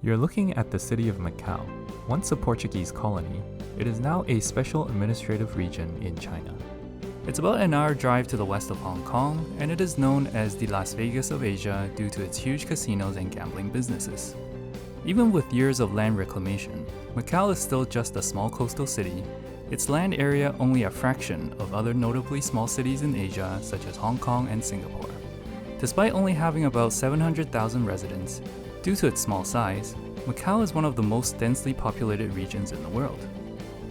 You're looking at the city of Macau. Once a Portuguese colony, it is now a special administrative region in China. It's about an hour drive to the west of Hong Kong, and it is known as the Las Vegas of Asia due to its huge casinos and gambling businesses. Even with years of land reclamation, Macau is still just a small coastal city, its land area only a fraction of other notably small cities in Asia such as Hong Kong and Singapore. Despite only having about 700,000 residents, due to its small size, Macau is one of the most densely populated regions in the world.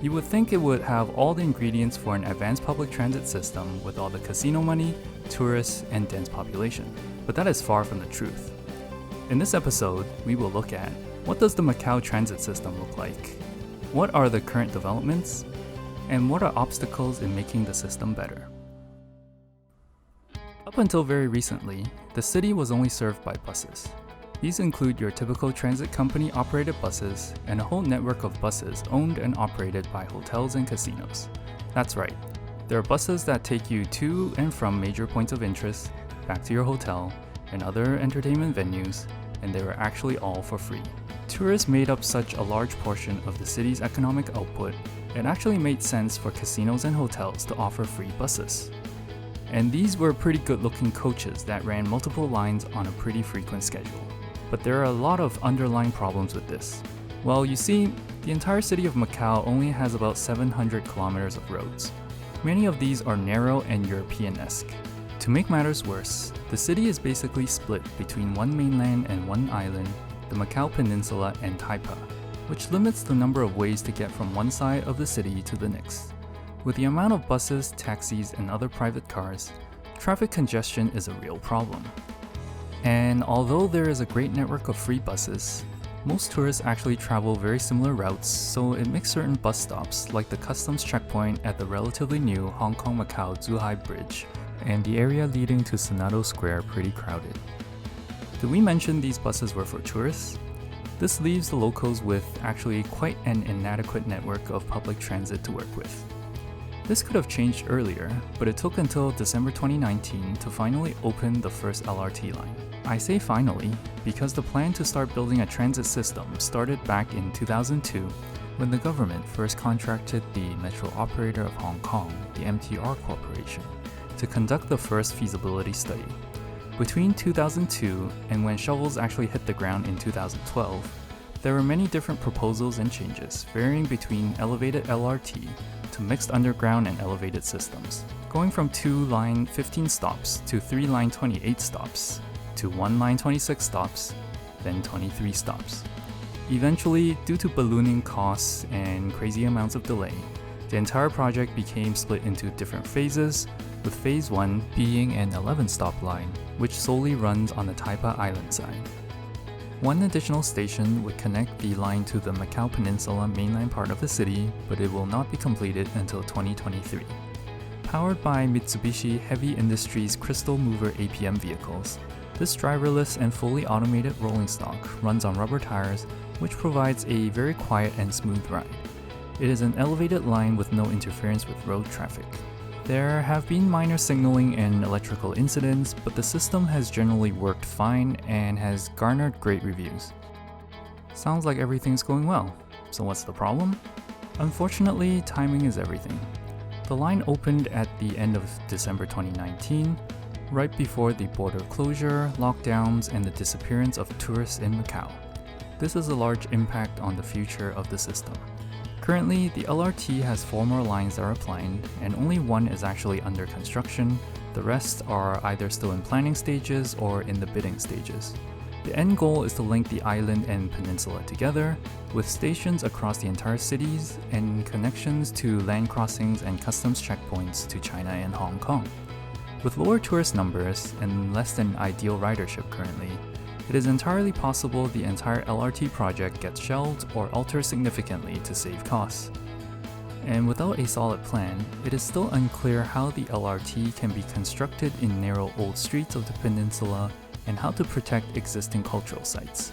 You would think it would have all the ingredients for an advanced public transit system with all the casino money, tourists, and dense population, but that is far from the truth. In this episode, we will look at what does the Macau transit system look like, what are the current developments, and what are obstacles in making the system better. Up until very recently, the city was only served by buses. These include your typical transit company operated buses and a whole network of buses owned and operated by hotels and casinos. That's right, there are buses that take you to and from major points of interest, back to your hotel, and other entertainment venues, and they were actually all for free. Tourists made up such a large portion of the city's economic output, it actually made sense for casinos and hotels to offer free buses. And these were pretty good-looking coaches that ran multiple lines on a pretty frequent schedule. But there are a lot of underlying problems with this. Well, you see, the entire city of Macau only has about 700 kilometers of roads. Many of these are narrow and European-esque. To make matters worse, the city is basically split between one mainland and one island, the Macau Peninsula and Taipa, which limits the number of ways to get from one side of the city to the next. With the amount of buses, taxis, and other private cars, traffic congestion is a real problem. And although there is a great network of free buses, most tourists actually travel very similar routes, so it makes certain bus stops like the customs checkpoint at the relatively new Hong Kong-Macau Zhuhai Bridge and the area leading to Senado Square pretty crowded. Did we mention these buses were for tourists? This leaves the locals with actually quite an inadequate network of public transit to work with. This could have changed earlier, but it took until December 2019 to finally open the first LRT line. I say finally because the plan to start building a transit system started back in 2002 when the government first contracted the Metro Operator of Hong Kong, the MTR Corporation, to conduct the first feasibility study. Between 2002 and when shovels actually hit the ground in 2012, there were many different proposals and changes, varying between elevated LRT to mixed underground and elevated systems, going from 2 line 15 stops to 3 line 28 stops, to 1 line 26 stops, then 23 stops. Eventually, due to ballooning costs and crazy amounts of delay, the entire project became split into different phases, with phase 1 being an 11-stop line, which solely runs on the Taipa Island side. One additional station would connect the line to the Macau Peninsula mainland part of the city, but it will not be completed until 2023. Powered by Mitsubishi Heavy Industries Crystal Mover APM vehicles, this driverless and fully automated rolling stock runs on rubber tires, which provides a very quiet and smooth ride. It is an elevated line with no interference with road traffic. There have been minor signaling and electrical incidents, but the system has generally worked fine and has garnered great reviews. Sounds like everything's going well. So what's the problem? Unfortunately, timing is everything. The line opened at the end of December 2019, right before the border closure, lockdowns, and the disappearance of tourists in Macau. This is a large impact on the future of the system. Currently, the LRT has 4 more lines that are planned, and only 1 is actually under construction. The rest are either still in planning stages or in the bidding stages. The end goal is to link the island and peninsula together, with stations across the entire cities and connections to land crossings and customs checkpoints to China and Hong Kong. With lower tourist numbers and less than ideal ridership currently, it is entirely possible the entire LRT project gets shelved or altered significantly to save costs. And without a solid plan, it is still unclear how the LRT can be constructed in narrow old streets of the peninsula and how to protect existing cultural sites.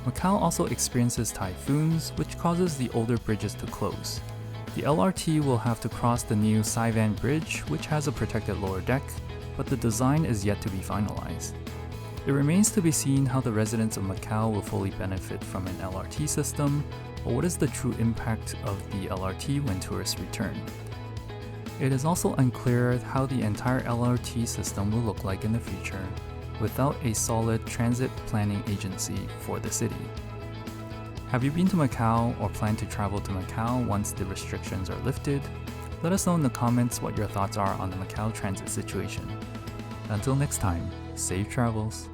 Macau also experiences typhoons, which causes the older bridges to close. The LRT will have to cross the new Saivan Bridge, which has a protected lower deck, but the design is yet to be finalized. It remains to be seen how the residents of Macau will fully benefit from an LRT system, or what is the true impact of the LRT when tourists return. It is also unclear how the entire LRT system will look like in the future without a solid transit planning agency for the city. Have you been to Macau or plan to travel to Macau once the restrictions are lifted? Let us know in the comments what your thoughts are on the Macau transit situation. Until next time, safe travels.